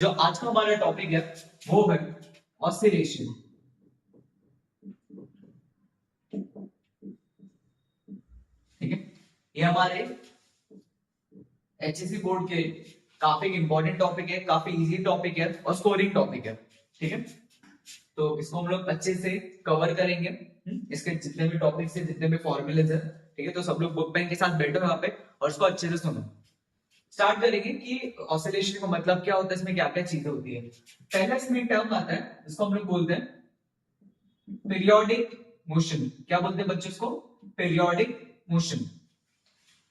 जो आज का हमारा टॉपिक है वो है ऑसिलेशन। ठीक है, ये हमारे एचएससी बोर्ड के काफी इंपॉर्टेंट टॉपिक है, काफी इजी टॉपिक है और स्कोरिंग टॉपिक है। ठीक है, तो इसको हम लोग अच्छे से कवर करेंगे। इसके जितने भी टॉपिक्स है, जितने भी फॉर्मूलेज है, ठीक है, तो सब लोग बुक पेन के साथ बैठो यहाँ पे और इसको अच्छे से सुनो। स्टार्ट करेंगे कि ऑसिलेशन का मतलब क्या होता है, इसमें क्या क्या चीजें होती है। पहला इसमें टर्म आता है, इसको हम लोग बोलते हैं पीरियोडिक मोशन। क्या बोलते हैं बच्चों इसको? Periodic motion.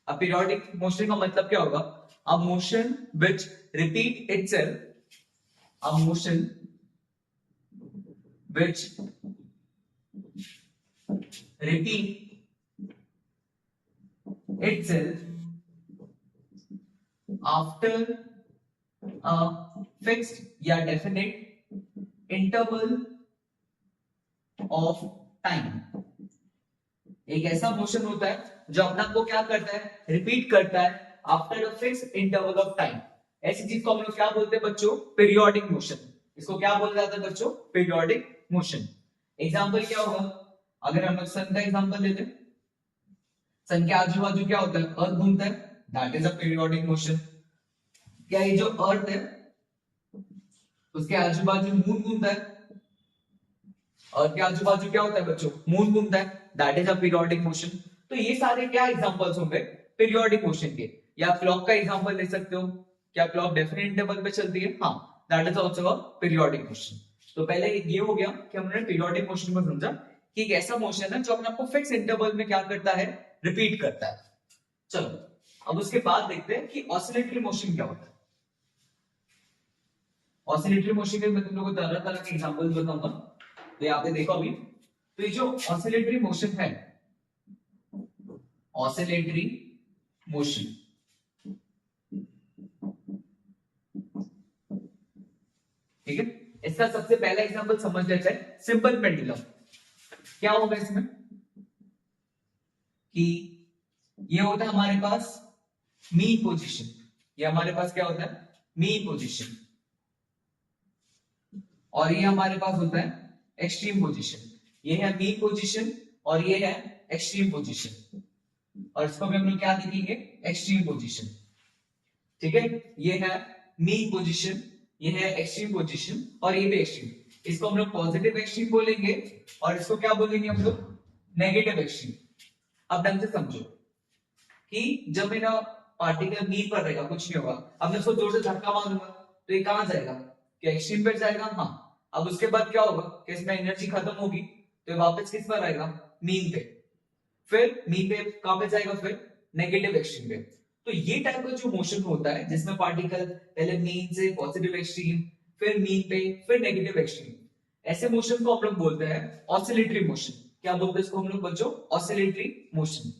अब पीरियोडिक मोशन का मतलब क्या होगा? A motion which repeat itself, a motion which repeat itself after a fixed या definite interval of time। एक ऐसा मोशन होता है जो अपना को क्या करता है, रिपीट करता है after a fixed interval of time. ऐसी चीज को हम लोग क्या बोलते हैं बच्चों? Periodic motion. इसको क्या बोला जाता है बच्चों? Periodic motion. एग्जांपल क्या होगा? अगर हम लोग सन का एग्जांपल लेते हैं, सन के आजू बाजू क्या होता है? अर्थ घूमता है, that is a periodic motion. क्या ये जो अर्थ है उसके आजू बाजू मून घूमता है, और के आजू बाजू क्या होता है बच्चों? मून घूमता है, that is a periodic motion. तो ये सारे क्या एग्जांपल्स होंगे पीरियोडिक मोशन के। या क्लॉक का एग्जांपल ले सकते हो। क्या क्लॉक डेफिनेट इंटरवल पे चलती है? हाँ, that is also a periodic motion. तो पहले ये हो गया कि हमने पीरियोडिक मोशन को समझा कि एक ऐसा मोशन है जो अपने आपको फिक्स इंटरवल में क्या करता है, रिपीट करता है। चलो अब उसके बाद देखते हैं कि ऑसिलेटरी मोशन क्या होता है। ऑसिलेटरी मोशन के मैं तुम लोगों को तरह तरह के एग्जांपल्स बताऊंगा। तो यहाँ पे देखो अभी, तो ये जो ऑसिलेटरी मोशन है, ऑसिलेटरी मोशन, ठीक है, इसका सबसे पहला एग्जांपल समझ लेते हैं, सिंपल पेंडुलम। क्या होगा इसमें कि ये होता है हमारे पास मीन पोजीशन। ये हमारे पास क्या होता है? Mean position. और ये हमारे पास होता है एक्सट्रीम पोजीशन। ये है मीन पोजीशन और ये है एक्सट्रीम पोजीशन। और इसको भी हम लोग क्या देखेंगे? Extreme position. ठीक है, ये है मीन पोजीशन, ये है एक्सट्रीम पोजीशन और ये भी एक्सट्रीम। इसको हम लोग पॉजिटिव एक्सट्रीम बोलेंगे और इसको क्या बोलेंगे हम लोग? Negative extreme. अब ढंग से समझो कि जब मेरा पार्टिकल मीन पर रहेगा कुछ नहीं होगा, अब मैं उसको जोर से धक्का मारूंगा तो ये कहां जाएगा? क्या एक्सट्रीम पर जाएगा? हाँ। अब उसके बाद क्या होगा कि इसमें एनर्जी खत्म होगी तो ये वापस किस पर आएगा? मीन पे। फिर मीन पे कहां पे जाएगा? फिर नेगेटिव एक्सट्रीम पे। तो ये टाइप का जो मोशन होता है जिसमें पार्टिकल पहले मीन से पॉजिटिव एक्सट्रीम, फिर मीन पे, फिर नेगेटिव एक्सट्रीम, ऐसे मोशन को हम लोग बोलते हैं ऑसिलेटरी मोशन। क्या बोलते हैं इसको हम लोग बच्चों? Oscillatory motion.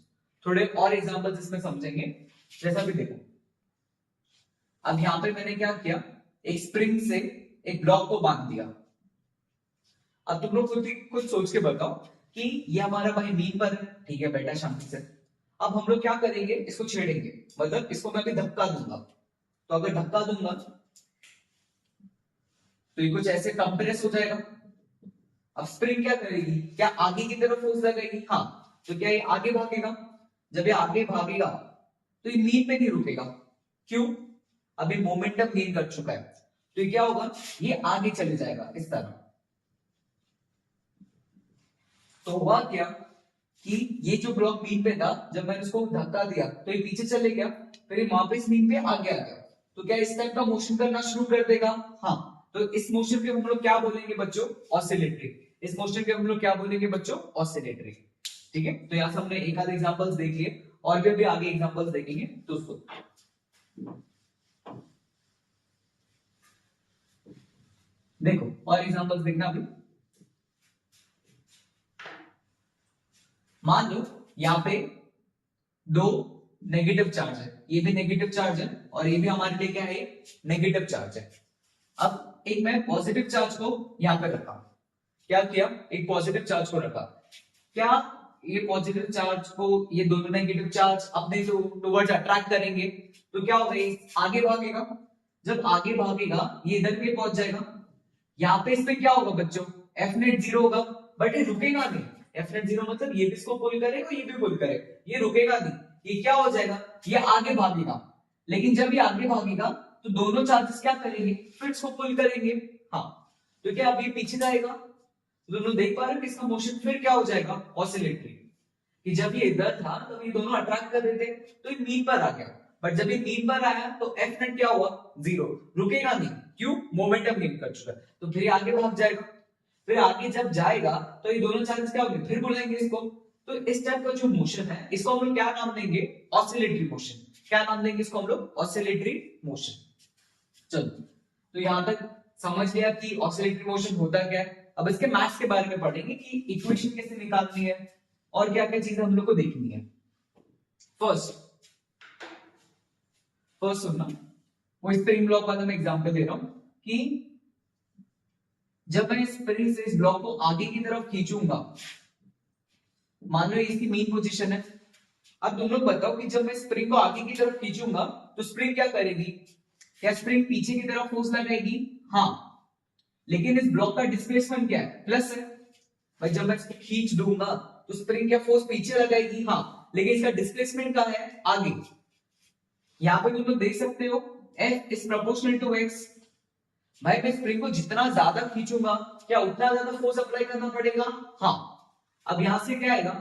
थोड़े और एग्जांपल्स इसमें समझेंगे। जैसा भी देखो, अब यहां पे मैंने क्या किया, एक स्प्रिंग से एक ब्लॉक को बांध दिया। अब तुम लोग कुछ सोच के बताओ कि ये हमारा भाई मीन पर है, ठीक है, बैठा शांति से। अब हम लोग क्या करेंगे? इसको छेड़ेंगे, मतलब इसको मैं अभी धक्का दूंगा। तो अगर धक्का दूंगा तो ये कुछ ऐसे कंप्रेस हो जाएगा। अब स्प्रिंग क्या करेगी? क्या आगे की तरफ फोर्स लगाएगी? हाँ। तो क्या ये आगे भागेगा? जब ये आगे भागेगा तो ये मीन पे नहीं रुकेगा। क्यों? अभी मोमेंटम गेन कर चुका है, तो ये क्या होगा? ये आगे चले जाएगा इस तरह। तो हुआ क्या कि ये जो ब्लॉक मीन पे था, जब मैंने उसको धक्का दिया तो ये पीछे चले गया, फिर ये वापस मीन पे आगे आ गया। तो क्या इस टाइप का मोशन करना शुरू कर देगा? हाँ। तो इस मोशन के हम लोग क्या बोलेंगे बच्चों? ऑसिलेटरी। इस मोशन के हम लोग क्या बोलेंगे बच्चों? ऑसिलेटरी। ठीक है, तो यहां से हमने एक आध एग्जांपल्स देख लिए और भी आगे एग्जांपल्स देखेंगे तो उसको देखो और एग्जांपल्स देखना अभी। मान लो यहाँ पे दो नेगेटिव चार्ज है, ये भी नेगेटिव चार्ज है और ये भी हमारे लिए क्या है? नेगेटिव चार्ज है। अब एक मैं पॉजिटिव चार्ज को यहाँ पे रखा। क्या किया? एक पॉजिटिव चार्ज को रखा। क्या ये पॉजिटिव चार्ज को ये दोनों नेगेटिव चार्ज अपने जो टुवर्ड्स अट्रैक्ट करेंगे तो क्या होगा? ये आगे भागेगा। जब आगे भागेगा ये इधर पे पहुंच जाएगा, यहाँ पे इस पे क्या होगा बच्चों, एफ नेट 0 होगा, बट ये रुकेगा नहीं। एफ नेट 0 मतलब ये भी इसको पुल करेगा, ये भी पुल करेगा, ये रुकेगा नहीं, ये क्या हो जाएगा, ये आगे भागेगा। लेकिन जब ये आगे भागेगा तो दोनों चार्जेस क्या करेंगे, फिर इसको पुल करेंगे। हाँ, तो क्या अब ये पीछे जाएगा, दोनों देख पा रहे हो कि इसका मोशन फिर क्या हो जाएगा, ऑसिलेटरी। कि जब ये इधर था तब ये दोनों अट्रैक्ट कर रहे थे, तो ये मीन पर आ गया, बट जब ये मीन पर आया तो एफ नेट क्या हुआ, 0, रुकेगा नहीं, क्यों, मोमेंटम गेन कर चुका है, तो फिर आगे भाग जाएगा। फिर आगे जब जाएगा तो ये दोनों चार्जेस क्या होंगे, फिर बुलाएंगे इसको। तो इस टाइप का जो मोशन है इसको हम लोग क्या नाम देंगे, ऑसिलेटरी मोशन। क्या नाम देंगे इसको हम लोग, ऑसिलेटरी मोशन। चलो, तो यहां तक समझ लिया कि ऑसिलेटरी मोशन होता क्या है। अब इसके मैथ्स के बारे में पढ़ेंगे कि इक्वेशन कैसे निकालनी है और क्या क्या चीजें हम लोग को देखनी है। फर्स्ट सुनना, वो स्प्रिंग ब्लॉक वाला मैं एग्जांपल दे रहा हूं कि जब मैं स्प्रिंग से इस ब्लॉक को आगे की तरफ खींचूंगा, मान लो इसकी मेन पोजीशन है। अब तुम लोग बताओ कि जब मैं स्प्रिंग को आगे की तरफ खींचूंगा तो स्प्रिंग क्या करेगी, क्या स्प्रिंग पीछे की तरफ फोर्स लगाएगी, हाँ, लेकिन इस ब्लॉक का डिस्प्लेसमेंट क्या है, प्लस है। भाई जब मैं इसको खींच दूंगा तो स्प्रिंग क्या फोर्स पीछे लगाएगी, हाँ, लेकिन इसका डिस्प्लेसमेंट क्या है, आगे। यहां पे तुम लोग देख सकते हो F is proportional to x। भाई मैं स्प्रिंग को जितना ज्यादा खींचूंगा क्या उतना ज्यादा फोर्स अप्लाई करना पड़ेगा, हाँ। अब यहां से क्या आएगा,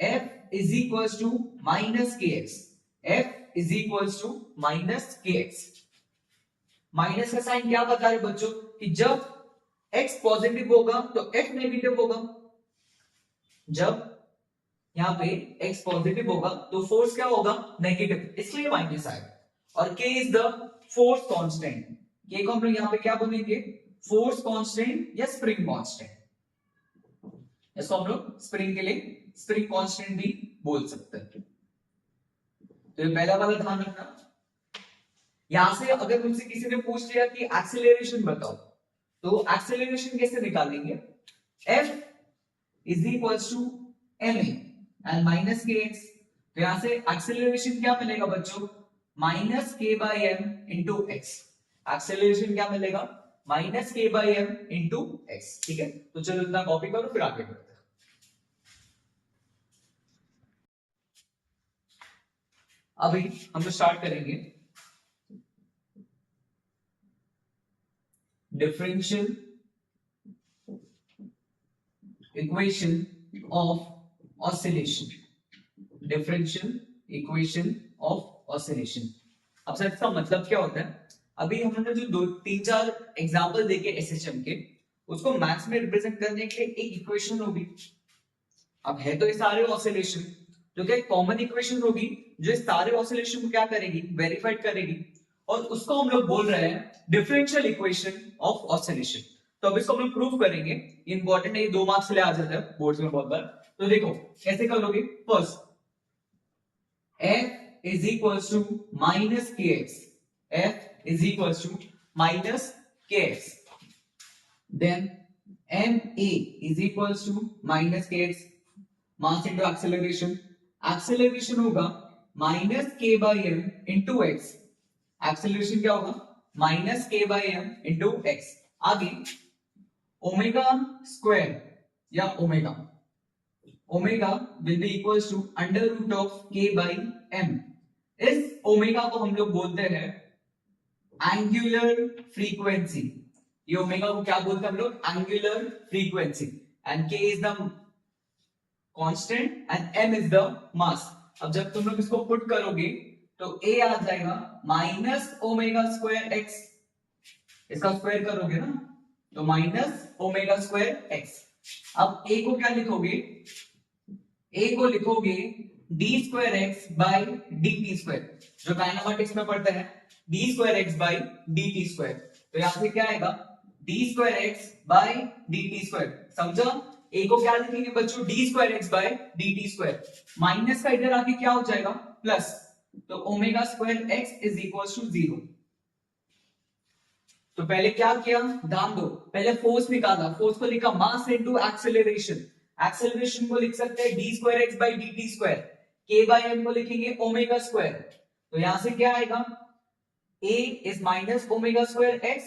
F is equals to minus k x. F is equals to minus k x. Minus का साइन क्या बता रहे बच्चों, कि जब x पॉजिटिव होगा तो F नेगेटिव होगा। जब यहाँ पे x पॉजिटिव होगा तो फोर्स क्या होगा, नेगेटिव, इसलिए माइनस आएगा। और k is the force constant. k को हम लोग यहाँ पे क्या बोलेंगे, फोर्स कांस्टेंट या स्प्रिंग कांस्टेंट। इसको हम लोग स्प्रिंग के लिए स्प्रिंग कांस्टेंट भी बोल सकते हैं। तो ये पहला वाला ध्यान रखना। यहां से अगर मुझसे किसी ने पूछ लिया कि एक्सेलरेशन बताओ, तो एक्सेलरेशन कैसे निकालेंगे, F is equals to ma and minus k x. तो यहां से एक्सेलरेशन क्या मिलेगा बच्चों, minus k by m into x. Acceleration क्या मिलेगा, minus k by m into x. ठीक है, तो चलो इतना कॉपी करो फिर आगे बढ़ते हैं। अभी हम लोग स्टार्ट करेंगे differential equation of oscillation. Differential equation of oscillation. अब सर इसका मतलब क्या होता है, अभी हमने जो 2-3-4 एग्जांपल देखे एसएचएम के, उसको मैथ्स में रिप्रेजेंट करने के लिए एक इक्वेशन होगी। अब है तो ये सारे ऑसिलेशन, जो कि कॉमन इक्वेशन होगी जो इस सारे ऑसिलेशन को क्या करेगी, वेरीफाइड करेगी, और उसको हम लोग बोल रहे हैं डिफरेंशियल इक्वेशन ऑफ ऑसिलेशन। तो अब इसको हम लोग प्रूव करेंगे, इंपॉर्टेंट है, ये 2 मार्क्स के लिए आ जाता है बोर्ड्स में बहुत बार। तो देखो कैसे करोगे, first F is equals to minus k x. F is equals to minus k x. Then ma is equals to minus k x, mass into acceleration. Acceleration होगा minus k by m into x. Acceleration क्या होगा, minus k by m into x. आगे omega square या omega will be equals to under root of k by m. इस omega को हम लोग बोलते हैं एंगुलर फ्रीक्वेंसी। ये ओमेगा को क्या बोलते हैं हम लोग, एंगुलर फ्रीक्वेंसी। एंड के is the constant and m is the mass. अब जब तुम लोग इसको पुट करोगे तो a आ जाएगा माइनस ओमेगा स्क्वायर एक्स। इसका स्क्वायर करोगे ना तो माइनस ओमेगा स्क्वायर एक्स। अब a को क्या लिखोगे, a को लिखोगे d square x by d t square, जो काइनेमेटिक्स में पढ़ते हैं d square x by d t square. तो यहां से क्या आएगा, d square x by d t square. समझा, a को क्या लिखेंगे बच्चों, d square x by d t square. Minus का इधर आके क्या हो जाएगा, प्लस, तो omega square x is equal to 0। तो पहले क्या किया, ध्यान दो, पहले फोर्स निकाला, फोर्स को लिखा मास इनटू एक्सेलरेशन। एक्सेलरेशन को लिख सकते हैं d square x by d t square. k by m को लिखेंगे ओमेगा स्क्वायर। तो यहां से क्या आएगा, a is minus omega square x,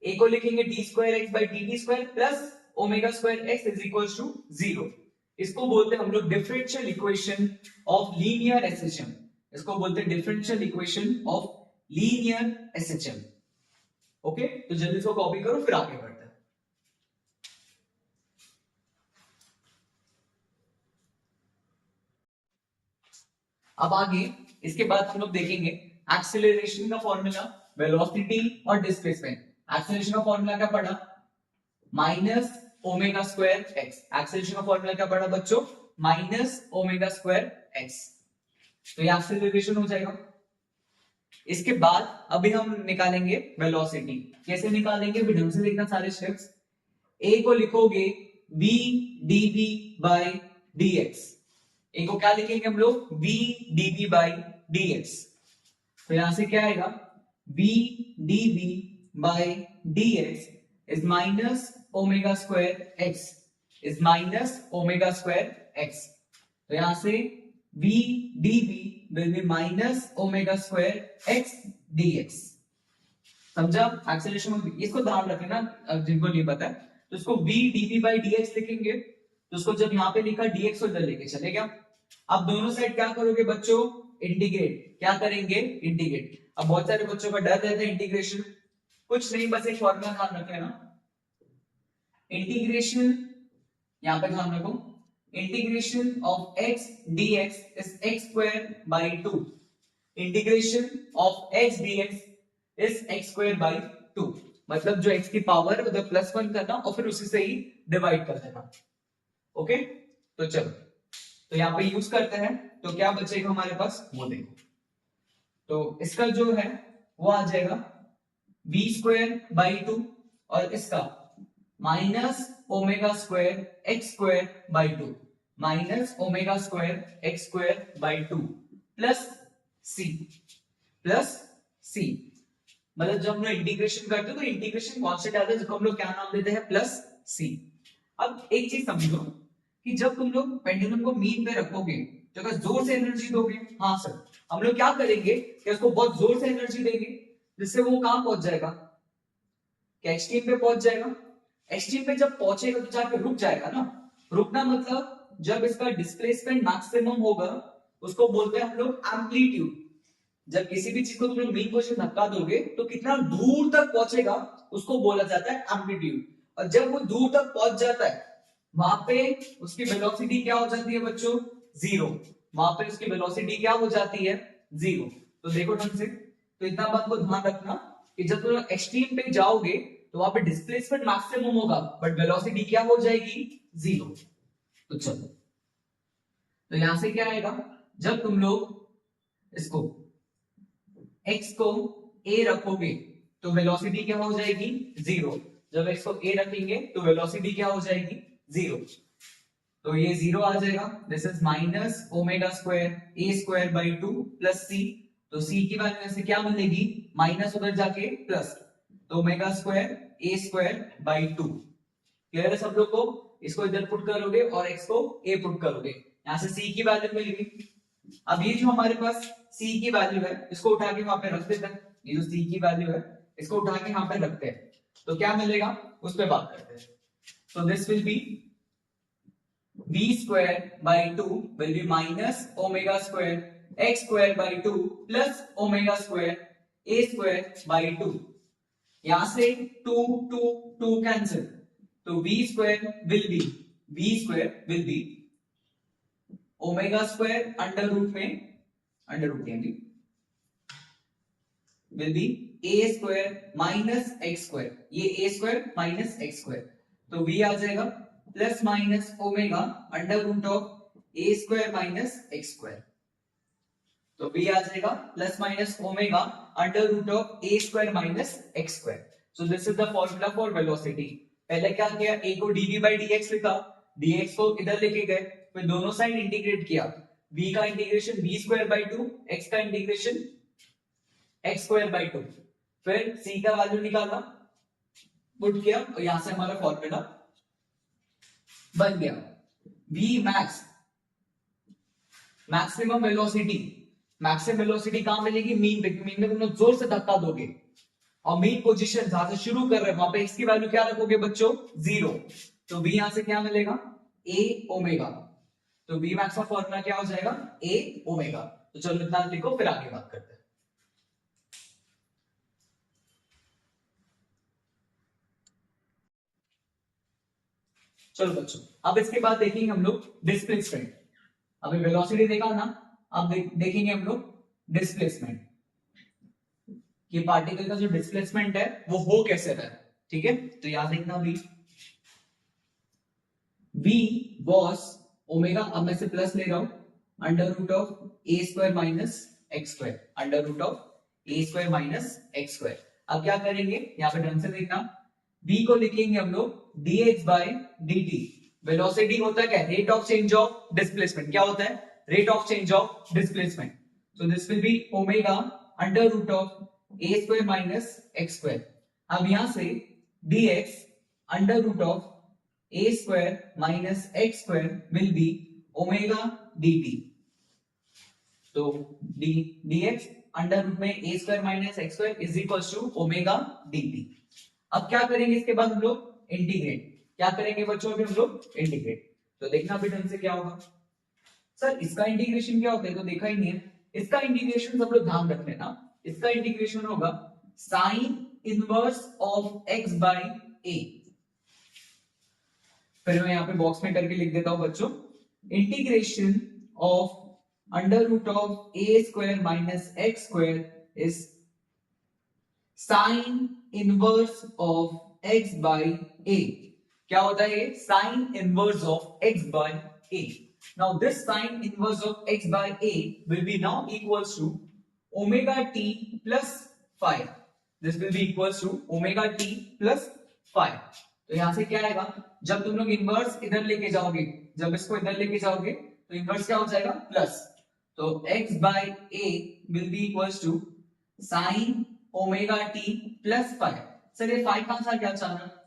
a को लिखेंगे d square x by d t square plus omega square x is equal to 0। इसको बोलते हैं हम लोग differential equation of linear SHM. इसको बोलते हैं differential equation of linear SHM. Okay, तो जल्दी इसको कॉपी करो फिर आगे बढ़ते हैं। अब आगे इसके बाद हम लोग देखेंगे एक्सेलरेशन का फॉर्मूला, वेलोसिटी और डिस्प्लेसमेंट। एक्सेलरेशन का फॉर्मूला क्या पढ़ा? Minus omega square x. Acceleration का फॉर्मूला क्या पढ़ा बच्चों? Minus omega square x. तो ये एक्सेलरेशन हो जाएगा। इसके बाद अभी हम निकालेंगे वेलोसिटी। कैसे निकालेंगे भी ढंग से देखना सारे स्टेप्स। ए को लिखोगे v dv by dx। ए को क्या लिखेंगे हम लोग? v dv by dx। तो यहां से क्या आएगा? v dv by dx is minus omega square x is minus omega square x। तो यहां से v dv will be minus omega square x dx। समझा? एक्सेलरेशन में इसको ध्यान रखना जिनको नहीं पता है। तो इसको v dv by dx लिखेंगे, तो उसको जब यहाँ पे लिखा dx उधर लेके चले गया। अब दोनों साइड क्या करोगे बच्चों? इंटीग्रेट। क्या करेंगे? इंटीग्रेट। अब बहुत सारे बच्चों का डर रहता है इंटीग्रेशन, कुछ नहीं, बस एक फॉर्मूला ध्यान रखे ना, इंटीग्रेशन, यहां पे ध्यान रखो, integration of x dx is x square by 2। Integration of x dx is x square by 2। मतलब जो x की पावर है उधर +1 करना और फिर उसी से ही डिवाइड कर देना। ओके, तो चलो, तो यहाँ पे यूज करते हैं। तो क्या बचेगा हमारे पास वो देखो। तो इसका जो है वो आ जाएगा v स्क्वायर बाई 2 और इसका minus omega square x square by 2, minus omega square x square by 2 plus c, plus c. मतलब जब हम लोग इंटीग्रेशन करते हैं तो इंटीग्रेशन कांस्टेंट आता है जिसको हम लोग क्या नाम देते हैं? प्लस सी। अब एक चीज समझो कि जब तुम लोग पेंडुलम को मीन पे रखोगे तो अगर जोर से एनर्जी दोगे, हाँ सर, हम लोग क्या करेंगे कि उसको बहुत जोर से एनर्जी देंगे जिससे वो कहां पहुंच जाएगा? क्या एक्सट्रीम पे पहुंच जाएगा? एक्सट्रीम पे जब पहुंचेगा तो जाके रुक जाएगा ना। रुकना मतलब जब इसका डिस्प्लेसमेंट मैक्सिमम होगा उसको बोलते हैं हम लोग एम्पलीट्यूड। जब किसी भी चीज को तुम लोग मीन पोजीशन धक्का दोगे तो कितना दूर तक पहुंचेगा उसको बोला जाता है एम्पलीट्यूड। और जब वो दूर तक पहुंच जाता है वहां पे उसकी वेलोसिटी क्या हो जाती है बच्चों? 0। वहां पे उसकी वेलोसिटी क्या हो जाती है? 0। तो देखो ढंग से, तो इतना बात को ध्यान रखना कि जब तुम एक्सट्रीम पे जाओगे तो वहां पे डिस्प्लेसमेंट मैक्सिमम होगा बट वेलोसिटी क्या हो जाएगी? 0। तो चलो, तो यहां से क्या आएगा? जब तुम लोग इसको x को a रखोगे तो वेलोसिटी क्या हो जाएगी? 0। जब x को a रखेंगे तो वेलोसिटी क्या हो जाएगी? 0। तो ये 0 आ जाएगा। This is minus omega square a square by 2 plus c। तो c की वैल्यू में से क्या मिलेगी? माइनस उधर जाके प्लस, तो omega square a square by 2। Clear है सब लोग को? इसको इधर पुट करोगे और x को a पुट करोगे, यहां से c की वैल्यू मिलेगी। अब ये जो हमारे पास c की वैल्यू है इसको उठा के वहां पे रख देते हैं। ये जो c की वैल्यू है इसको उठा के यहां पे रखते हैं तो क्या मिलेगा उस पे बात करते हैं। So this will be v square by 2 will be minus omega square x square by 2 plus omega square a square by 2। यहां से 2 2 2 कैंसिल, तो v square will be omega square under root में अंडर रूट लेंगे will be a square minus x square. ये a square minus x square, तो v आ जाएगा plus minus omega under root of a square minus x square. तो v आ जाएगा plus minus omega under root of a square minus x square. So this is the formula for velocity. पहले क्या किया? a को dv by dx लिखा, dx को इधर लेके गए, फिर दोनों साइड इंटीग्रेट किया। v का integration v square by 2, x का इंटीग्रेशन x स्क्वायर बाई 2, फिर c का वैल्यू निकाला, पुट किया और यहां से हमारा फॉर्मूला बन गया। v max, maximum velocity, maximum velocity कहां मिलेगी, मीन पे। मीन में तुम लोग जोर से धक्का दोगे और मीन पोजीशन जहां से शुरू कर रहे हैं वहां पे एक्स की वैल्यू क्या रखोगे बच्चों, 0। तो v यहां से क्या मिलेगा, a ओमेगा। तो v मैक्स का फॉर्मूला क्या हो जाएगा, a ओमेगा। तो चलो इतना लिखो, फिर आगे बात करते हैं। चलो बच्चों, अब इसके बाद देखेंगे हम लोग डिस्प्लेसमेंट। अभी वेलोसिटी देखा ना, अब देखेंगे हम लोग डिस्प्लेसमेंट। ये पार्टिकल का जो डिस्प्लेसमेंट है वो हो कैसे रहा है, ठीक है। तो याद रखना भी v was ओमेगा, अब मैं से प्लस ले रहा हूं, under root of a square minus x square, under root of a square minus x square. अब क्या करेंगे, यहाँ पे ढंग से देखना, v को लिखेंगे हम लोग dx बाय dt। वेलोसिटी होता है क्या, rate of change of displacement. क्या होता है, rate of change of displacement. So this will be omega under root of a square minus x square. अब यहां से dx under root of a square minus x square will be omega dt। तो dx under root में a square minus x square is equals to omega dt। अब क्या करेंगे इसके बाद हम लोग इंटीग्रेट। क्या करेंगे बच्चों, अभी हम लोग इंटीग्रेट। तो देखना भी ढंग से क्या होगा। सर इसका इंटीग्रेशन क्या होता है, तो देखा ही नहीं है। इसका इंटीग्रेशन सब लोग ध्यान रख लेना, इसका इंटीग्रेशन होगा sine inverse of x bye a। फिर मैं यहाँ पे बॉक्स में करके लिख देता हूं बच्चों, integration of under root of a square minus x square is sine inverse of x by a. क्या होता है, sine inverse of x by a. Now this sine inverse of x by a will be now equals to omega t plus 5। This will be equals to omega t plus 5। तो यहां से क्या आएगा, जब तुम लोग इनवर्स इधर लेके जाओगे, जब इसको इधर लेके जाओगे तो इनवर्स क्या हो जाएगा, प्लस। तो x bye a will be equals to sine omega t plus 5। Sir ये 5 कहां से आ गया अचानक,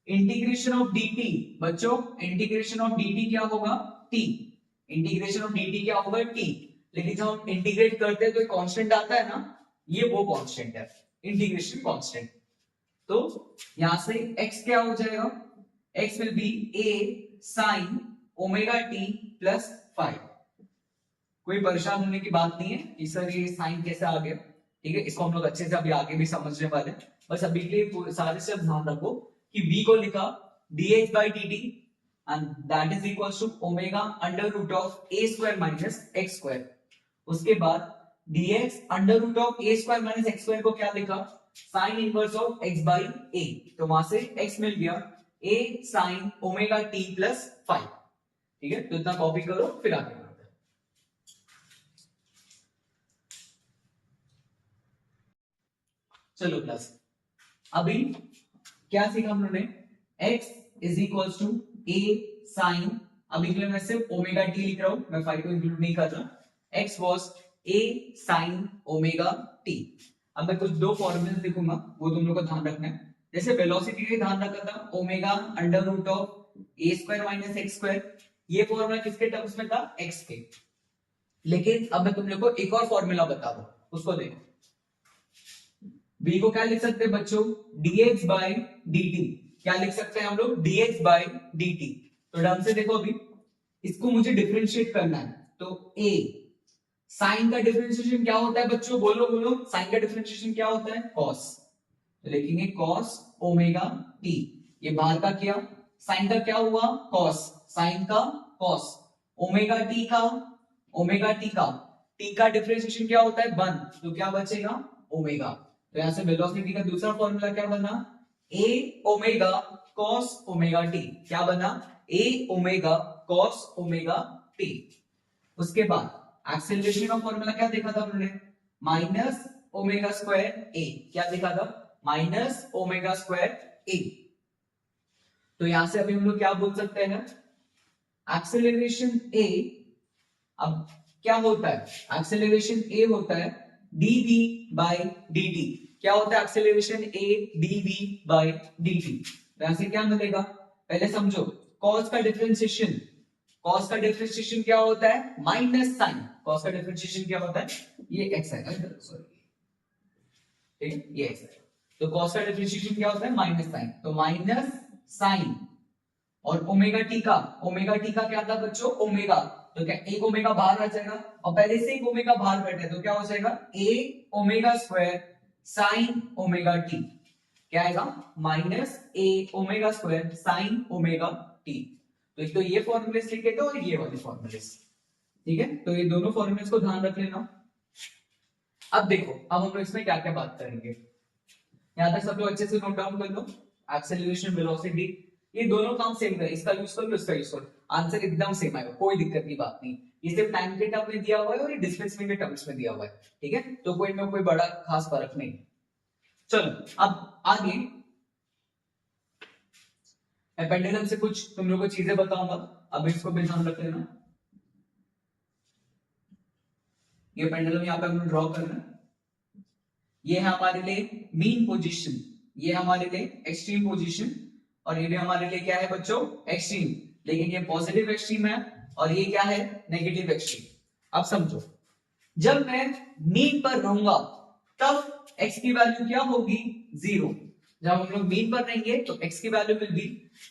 इंटीग्रेशन ऑफ dt। बच्चों इंटीग्रेशन ऑफ dt क्या होगा, t। इंटीग्रेशन ऑफ dt क्या होगा, t। लेकिन जब हम इंटीग्रेट करते हैं तो एक कांस्टेंट आता है ना, ये वो कांस्टेंट है, इंटीग्रेशन कांस्टेंट। तो यहां से x क्या हो जाएगा, x will be a sin omega t plus 5। कोई परेशान होने की बात नहीं है कि सर ये साइन कैसे आ गया, ठीक है। इसको हम लोग अच्छे से अभी आगे भी समझने वाले हैं। बस अभी के लिए सारे से ध्यान रखो कि v को लिखा dx by dt and that is equals to omega under root of a square minus x square। उसके बाद dx under root of a square minus x square को क्या लिखा, sign inverse of x by a। तो वहां से x मिल गया a sine omega t plus 5, ठीक है। तो इतना कॉपी करो, फिर आगे बढ़ते हैं। चलो प्लस, अभी क्या सीखा हम लोगों ने, x is equals to a sine, अभी के लिए मैं सिर्फ ओमेगा t लिख रहा हूं, मैं 5 को इंक्लूड नहीं कर रहा। x was a sine omega t। अब मैं कुछ दो फॉर्मूले लिखूंगा, वो तुम लोग को ध्यान रखना है। जैसे वेलोसिटी का ध्यान रखा था, omega under root of a square minus x square. ये फॉर्मूला किसके टर्म्स में था, x के। लेकिन अब मैं तुम लोग को एक और फॉर्मूला बता दूं, उसको देखो। v को क्या लिख सकते हैं बच्चों, dx बाय dt। क्या लिख सकते हैं हम लोग, dx बाय dt। तो ढंग से देखो, अभी इसको मुझे डिफरेंशिएट करना है। तो a साइन का डिफरेंशिएशन क्या होता है बच्चों, बोलो बोलो, साइन का डिफरेंशिएशन क्या होता है, cos। तो लिखेंगे cos ओमेगा t। ये बाहर का किया, साइन का क्या हुआ, cos, साइन का cos, ओमेगा t का, ओमेगा t का, t का डिफरेंशिएशन क्या होता है, 1। तो क्या बचेगा, ओमेगा। तो यहां से वेलोसिटी का दूसरा फॉर्मूला क्या बना, a omega cos omega t। क्या बना, a omega cos omega t। उसके बाद एक्सेलरेशन का फॉर्मूला क्या देखा था हमने, माइनस ओमेगा स्क्वायर a। क्या देखा था, माइनस ओमेगा स्क्वायर a। तो यहां से अभी हम लोग क्या बोल सकते हैं, एक्सेलरेशन a, अब क्या होता है, एक्सेलरेशन a होता है dv बाय dt। क्या होता है acceleration a, dv by dt। यहां से क्या मिलेगा, पहले समझो, cos का डिफरेंशिएशन, कॉस का डिफरेंशिएशन क्या होता है, माइनस साइन। कॉस का डिफरेंशिएशन क्या होता है, ये एक्स है, सॉरी ठीक है, ये एक्स है। तो कॉस का डिफरेंशिएशन क्या होता है, माइनस साइन। तो माइनस साइन और ओमेगा टी का क्या था बच्चों, ओमेगा। तो क्या एक ओमेगा बाहर आ जाएगा, और पहले से एक ओमेगा बाहर बैठा है, तो क्या हो जाएगा, a omega square sine omega t. क्या आएगा, minus a omega square sine omega t. तो एक तो ये फॉर्मूलेस लिखे थे और ये वाले फॉर्मूलेस, ठीक है। तो ये दोनों फॉर्मूलेस को ध्यान रख लेना। अब देखो, अब हम लोग इसमें क्या क्या बात करेंगे, यहां तक सब लोग अच्छे से नोट डाउन कर लो। एक्सेलरेशन, वेलोसिटी, ये दोनों काम सेम है, इसका यूज कर लो, इसका यूज कर लो, आंसर एकदम सेम आएगा, कोई दिक्कत की बात नहीं। ये सिर्फ टाइम के टर्म में दिया हुआ है और ये डिस्प्लेसमेंट के टर्म्स में दिया हुआ है, ठीक है। तो कोई में कोई बड़ा खास फर्क नहीं। चलो अब आगे मैं पेंडुलम से कुछ तुम लोगों को चीजें बताऊंगा, अब इसको भी ध्यान रख लेना। ये पेंडुलम यहाँ पे हमने ड्रॉ करना है, ये है हमारे लिए मीन पोजीशन, ये हमारे लिए एक्सट्रीम पोजीशन, और ये भी हमारे लिए क्या है बच्चों, एक्सट्रीम। लेकिन ये पॉजिटिव एक्सट्रीम है और ये क्या है, नेगेटिव एक्सट्रीम। अब समझो, जब मैं मीन पर रहूंगा तब x की वैल्यू क्या होगी, 0। जब हम लोग मीन पर रहेंगे तो x की वैल्यू विल बी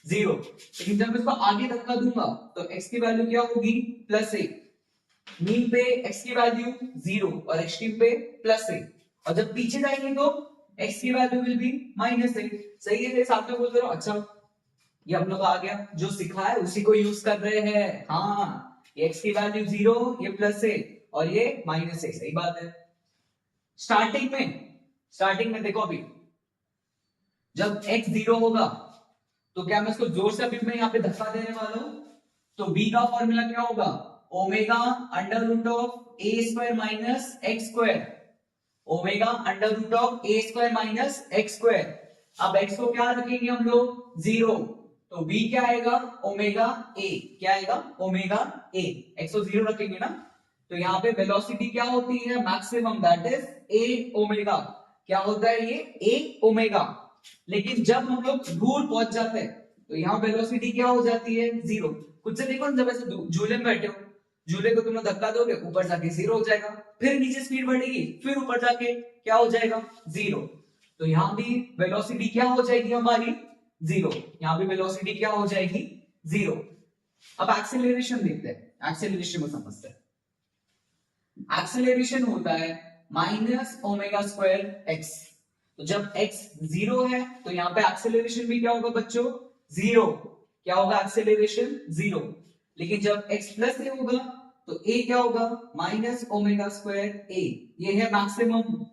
0। लेकिन जब इसको आगे धक्का दूंगा तो x की वैल्यू क्या होगी, +1। मीन पे x की वैल्यू 0 और एक्सट्रीम पे +1, और जब पीछे जाएंगे तो x की वैल्यू विल बी -1। सही है, साथ में बोल रहा हूं। अच्छा, ये हम लोग आ गया, जो सिखा है उसी को यूज कर रहे हैं। हाँ, ये x की वैल्यू 0, ये +1 और ये -1, सही बात है। स्टार्टिंग में देखो, अभी जब x 0 होगा तो क्या मैं इसको जोर से अभी मैं यहाँ पे धक्का देने वाला हूं, तो b का फॉर्मूला क्या होगा, omega under root of a square minus x square, omega under root of a square minus x square. अब x को क्या रखेंगे हम लोग, 0, तो b क्या आएगा, ओमेगा a। क्या आएगा, ओमेगा a। x को 0 रखेंगे ना, तो यहाँ पे वेलोसिटी क्या होती है, maximum, that is a omega. क्या होता है ये, a ओमेगा। लेकिन जब हम लोग दूर पहुंच जाते हैं तो यहाँ वेलोसिटी क्या हो जाती है, 0। खुद से देखो, जब ऐसे झूले में बैठे हो, झूले को तुम धक्का दोगे, ऊपर जाके 0 हो जाएगा, फिर नीचे स्पीड बढ़ेगी, फिर ऊपर जाके क्या हो जाएगा, 0। तो यहाँ भी वेलोसिटी क्या हो जाएगी हमारी, 0। यहाँ भी वेलोसिटी क्या हो जाएगी, 0। अब एक्सेलरेशन देखते हैं, एक्सेलरेशन को समझते हैं। एक्सेलरेशन होता है माइनस ओमेगा स्क्वायर एक्स। तो जब x 0 है तो यहाँ पे एक्सेलरेशन भी क्या होगा बच्चों, 0। क्या होगा, एक्सेलरेशन 0। लेकिन जब x प्लस a होगा तो a क्या होगा, माइनस ओमेगा स्क्वायर a। ये है मैक्सिमम,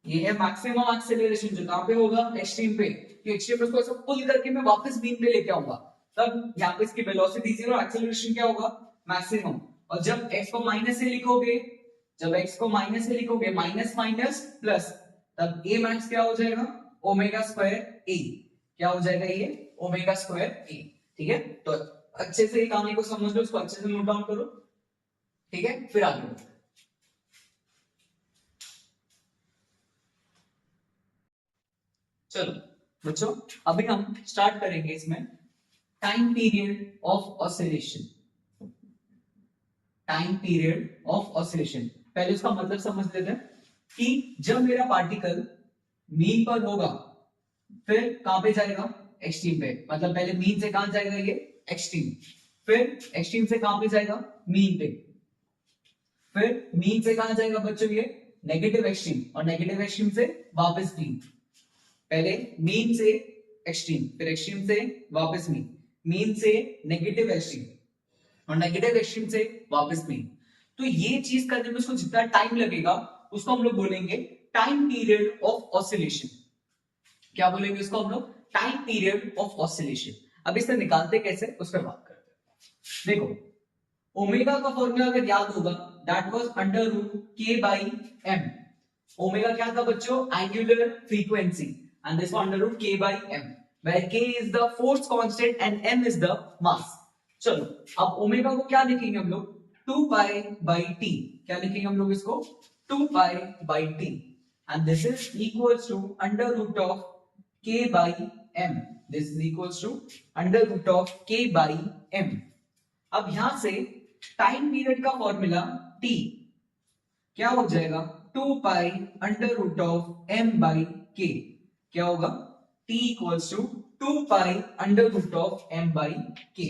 ये है मैक्सिमम एक्सेलरेशन, जो कहां पे होगा, एक्सट्रीम पे। तो एक्सट्रीम पे इसको पुल करके मैं वापस बीम पे लेके आऊंगा, तब यहाँ पे इसकी वेलोसिटी 0, एक्सेलरेशन क्या होगा, मैक्सिमम। और जब x को माइनस से लिखोगे, जब x को माइनस से लिखोगे, माइनस माइनस प्लस, तब a मैक्स क्या हो जाएगा, ओमेगा स्क्वायर a। क्या हो जाएगा ये, ओमेगा स्क्वायर a। ठीक है, तो अच्छे से कहानी को समझ लो, इसको अच्छे से नोट डाउन करो, ठीक है, फिर आगे बढ़ते हैं। चलो बच्चों, अभी हम स्टार्ट करेंगे इसमें time period of oscillation. Time period of oscillation, पहले उसका मतलब समझ लेते हैं कि जब मेरा पार्टिकल मीन पर होगा फिर कहां पे जाएगा, एक्सट्रीम पे। मतलब पहले मीन से कहां जाएगा, ये एक्सट्रीम, फिर एक्सट्रीम से कहां पे जाएगा, मीन पे, फिर मीन से कहां जाएगा बच्चों, ये नेगेटिव एक्सट्रीम, और नेगेटिव एक्सट्रीम से वापस मीन। पहले मीन से एक्सट्रीम, फिर एक्सट्रीम से वापस मीन, मीन से नेगेटिव एक्सट्रीम, और नेगेटिव एक्सट्रीम से वापस मीन। तो ये चीज करने में उसको जितना टाइम लगेगा उसको हम लोग बोलेंगे टाइम पीरियड ऑफ ऑसिलेशन। क्या बोलेंगे उसको हम लोग, टाइम पीरियड ऑफ ऑसिलेशन। अब इसे निकालते कैसे, उस पर बात करते हैं। देखो, ओमेगा का फॉर्मूला अगर याद होगा, that was under root k by m। Omega क्या था बच्चों, angular frequency, and this under root k by m, where k is the force constant and m is the mass। चलो, अब ओमेगा को क्या लिखेंगे हम लोग, 2 पाई बाई t। क्या लिखेंगे हम लोग इसको, 2 pi by t, and this is equals to under root of k by m। This is equals to under root of k by m। अब यहां से टाइम पीरियड का फॉर्मूला t क्या हो जाएगा, 2 pi under root of m by k। क्या होगा, t equals to 2 pi under root of m by k।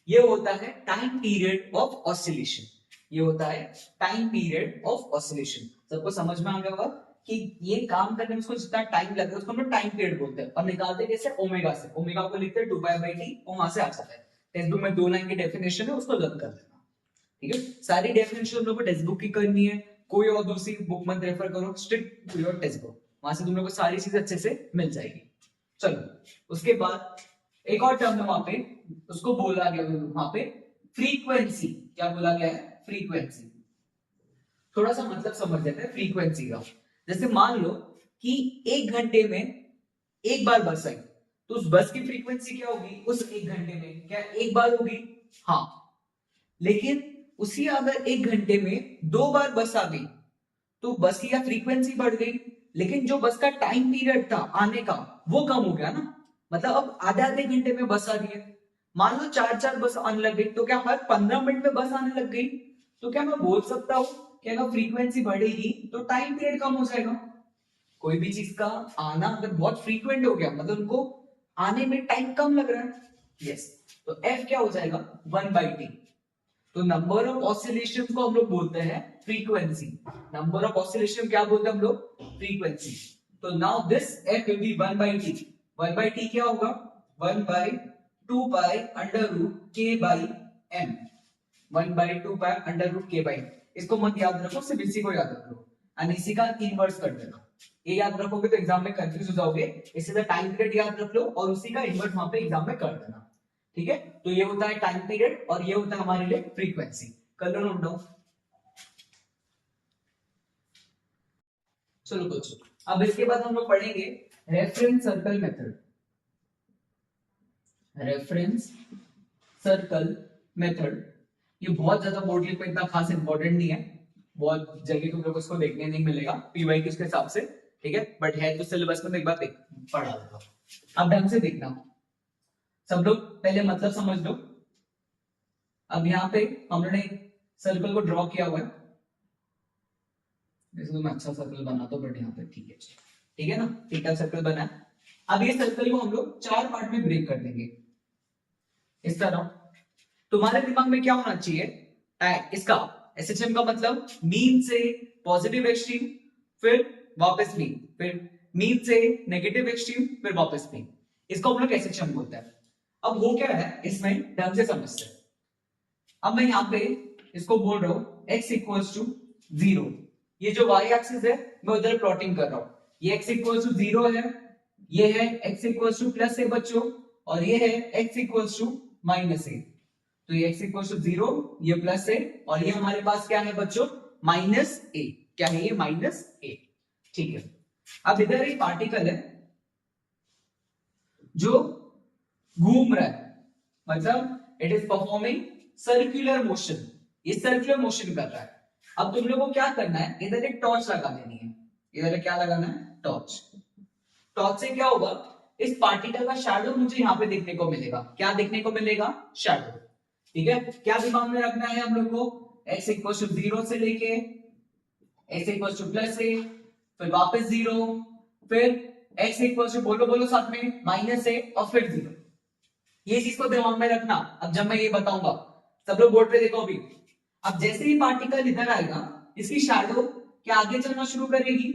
ये होता है टाइम पीरियड ऑफ ऑसिलेशन, ये होता है टाइम पीरियड ऑफ ऑसिलेशन। सबको समझ में आ गया होगा कि ये काम करने में उसको जितना टाइम लगता है उसको हम लोग टाइम पीरियड बोलते हैं, और निकालते हैं कैसे, ओमेगा से। ओमेगा को लिखते हैं 2 पाई बाई t, और वहां से आ जाता है। टेक्स्ट बुक में 2 लाइन की डेफिनेशन है, उसको लर्न कर लेना, ठीक है। सारी डेफिनेशन हम लोग को टेक्स्ट बुक की करनी है, कोई और दूसरी बुक मत रेफर करो, strict to your text book, वहां से तुम लोग को सारी चीजें अच्छे से मिल जाएगी। चलो उसके बाद एक और टर्म है वहां पे, उसको बोला गया वहां पे फ्रीक्वेंसी। क्या बोला गया है, फ्रीक्वेंसी। थोड़ा सा मतलब समझ लेते हैं फ्रीक्वेंसी का। जैसे मान लो कि 1 घंटे में एक बार बस आई, तो उस बस की फ्रीक्वेंसी क्या होगी, उस 1 घंटे में क्या एक बार होगी, हाँ। लेकिन उसी अगर 1 घंटे में 2 बार बस आ गई तो बस की फ्रीक्वेंसी बढ़ गई, लेकिन जो बस का टाइम पीरियड था आने का वो कम हो गया ना। मतलब अब आधे आधे घंटे में बस आ रही है, मान लो 4 बस आने लग गई, तो क्या हर 15 मिनट में बस आने लग गई, तो क्या मैं बोल सकता हूं कि अगर फ्रीक्वेंसी बढ़ेगी तो टाइम पीरियड कम हो जाएगा। कोई भी चीज का आना अगर बहुत फ्रीक्वेंट हो गया, मतलब उनको आने में टाइम कम लग रहा है, यस, तो एफ क्या हो जाएगा, 1/t। तो नंबर ऑफ ऑसिलेशन को हम लोग बोलते हैं फ्रीक्वेंसी। नंबर ऑफ ऑसिलेशन क्या बोलते हैं हम लोग, फ्रीक्वेंसी। तो now this f will be 1/t। 1/t क्या होगा, 1/2 pi under root k by m। 1/2 pi under root k by, इसको मत याद रखो, सिर्फ इसी को याद रखो, और इसी का इनवर्स कर देना। ये याद रखोगे तो एग्जाम में कंफ्यूज हो जाओगे, इसलिए टाइम पीरियड याद रख लो और उसी का इनवर्स वहां पे एग्जाम में कर देना, ठीक है। तो ये होता है टाइम पीरियड और ये होता है हमारे लिए फ्रीक्वेंसी। कर लो नोट डाउन। चलो बच्चों, अब इसके बाद हम लोग पढ़ेंगे reference circle method. Reference circle method, ये बहुत ज्यादा बोर्ड के इतना खास इंपॉर्टेंट नहीं है, बहुत जगह तुम लोग उसको देखने नहीं मिलेगा पीवाई के हिसाब से, ठीक है, बट है तो सिलेबस में एक बार पढ़ा देगा। अब ढंग से देखना, सब लोग पहले मतलब समझ लो। अब यहाँ पे हमने सर्कल को ड्रॉ किया हुआ है, इसको मैं अच्छा सर्कल बना तो, बट यहाँ पे ठीक है ना, थीटा सर्कल बना है। अब ये सर्कल को हम लोग 4 पार्ट में ब्रेक कर देंगे इस तरह। तुम्हारे दिमाग में क्या होना चाहिए, इसका एसएचएम का मतलब मीन से पॉजिटिव एक्सट्रीम, फिर वापस मीन, फिर मीन से नेगेटिव एक्सट्रीम, फिर वापस मीन, इसको हम लोग एसएचएम बोलते हैं। अब वो क्या है इसमें ढंग से समझते हैं। अब मैं यहाँ पे इसको बोल रहा हूँ x इक्वल्स टू 0, ये जो y एक्सिस है मैं उधर प्लॉटिंग कर रहा हूँ, ये x इक्वल्स टू 0 है, ये है x equals to plus a बच्चों, और ये है x equals to minus a। तो ये x इक्वल्स टू 0, ये प्लस a, और ये हमारे पास क्या है बच्चों, माइनस a। क्या है ये, माइनस a, ठीक है। अब इधर एक पार्टिकल है जो घूम रहा है, मतलब it is performing circular motion, ये सर्कुलर मोशन कर रहा है। अब तुम लोगों को क्या करना है, इधर एक टॉर्च लगा देनी है, इधर क्या लगाना है, टॉर्च। टॉर्च से क्या होगा, इस पार्टिकल का शैडो मुझे यहाँ पे देखने को मिलेगा। क्या देखने को मिलेगा, शैडो, ठीक है। क्या दिमाग में रखना है हम लोग को, x इक्वल टू 0 से लेके x equal to plus a, फिर वापस 0, फिर x इक्वल टू बोलो बोलो साथ में माइनस a, और फिर 0। ये चीज को दिमाग में रखना। अब जब मैं ये बताऊंगा, सब लोग बोर्ड पे देखो अभी। अब जैसे ही पार्टिकल इधर आएगा, इसकी शैडो क्या आगे चलना शुरू करेगी,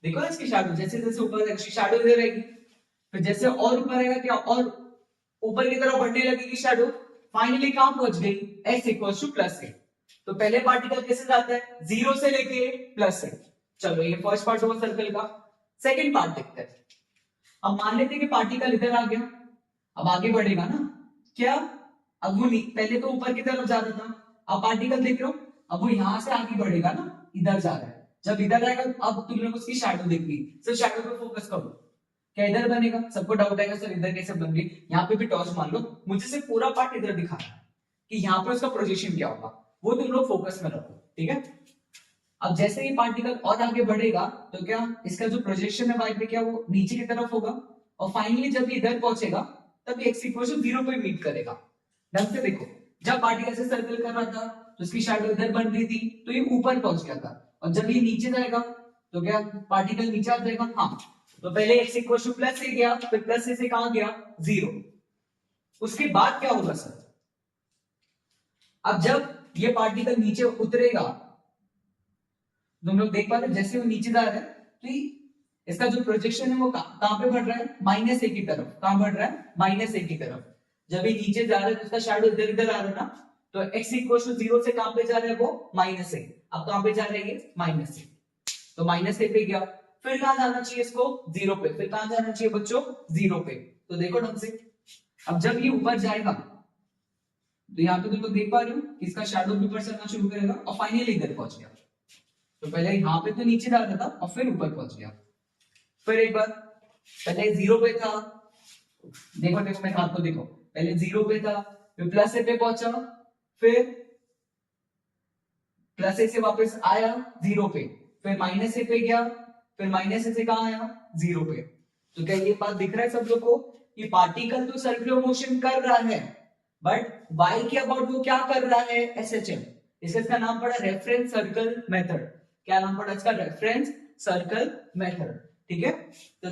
देखो ना इसकी शैडो जैसे जैसे ऊपर जाएगी शैडो इधर रहेगी, फिर जैसे और ऊपर आएगा क्या और ऊपर की तरफ बढ़ने लगेगी शैडो, फाइनली कहां पहुंच गई, x equal to plus a। तो पहले पार्टिकल कैसे जाता है, 0 से लेके प्लस a। चलो ये फर्स्ट पार्ट हुआ सर्कल का। सेकंड पार्ट देखते हैं। अब मान लेते हैं कि पार्टिकल इधर आ गया, अब आगे बढ़ेगा ना, क्या अब वो पहले तो ऊपर की तरफ जा रहा था, अब पार्टिकल देख रहे हो, अब वो यहां से आगे बढ़ेगा ना, इधर जा रहा है। जब इधर आएगा अब तुम लोग उसकी शैडो देखनी, सिर्फ शैडो पे फोकस करो, क्या इधर बनेगा। सबको डाउट आएगा सर इधर कैसे बन गई, यहाँ पे भी टॉर्च मान लो, मुझे सिर्फ पूरा पार्ट इधर दिखा रहा है कि यहाँ पे उसका प्रोजेक्शन क्या होगा, वो तुम लोग फोकस में रखो, ठीक है। अब जैसे ही पार्टिकल और आगे बढ़ेगा तो क्या इसका जो प्रोजेक्शन है वाई पे क्या वो नीचे की तरफ होगा, और फाइनली जब ये इधर पहुंचेगा तब ये x इक्वल टू 0 पे मीट करेगा। ढंग से देखो, जब पार्टिकल से सर्कल कर रहा था तो इसकी शैडो इधर बन रही थी तो ये ऊपर पहुंच गया था, और जब ये नीचे जाएगा तो क्या पार्टिकल नीचे आ जाएगा? हाँ। तो पहले x इक्वल टू प्लस से गया, फिर प्लस से कहां गया? 0। उसके बाद क्या होगा सर? अब जब ये पार्टिकल नीचे उतरेगा, तुम लोग देख पा रहे हो जैसे वो नीचे जा रहा है तो इसका जो प्रोजेक्शन है वो कहां पे बढ़ रहा है? -a की तरफ। कहां बढ़ रहा है? -a की तरफ। जब ये नीचे जा रहा है तो उसका शैडो इधर इधर आ रहा है ना, तो x इक्वल टू 0 से कहां पे जा रहा है? वो -a। अब कहां पे जा रहा है ये? -a। तो -a पे गया, फिर कहां जाना चाहिए इसको? 0 पे। फिर कहां जाना चाहिए बच्चों? 0 पे। तो देखो ढंग से, अब जब ये ऊपर जाएगा तो यहाँ पे तुम लोग देख पा रहे हो कि इसका शैडो भी ऊपर से आना शुरू करेगा और फाइनली इधर पहुंच गया। तो पहले यहाँ पे तो नीचे जा रहा था और फिर ऊपर पहुंच गया। फिर एक बार, पहले 0 पे था, देखो देखो मेरे हाथ को देखो, पहले 0 पे था, फिर प्लस ए पे पहुंचा, फिर प्लस ए से वापस आया 0 पे, फिर माइनस ए पे गया, फिर माइनस ए से कहां आया? 0 पे। तो क्या ये बात दिख रहा है सब लोग को? ये पार्टिकल तो सर्कुलर मोशन कर रहा है, बट वाई के अबाउट वो क्या कर रहा है? एसएचएम। इसका नाम पड़ा रेफरेंस सर्कल मेथड। क्या नाम पड़ा इसका? Reference circle method. ठीक है। तो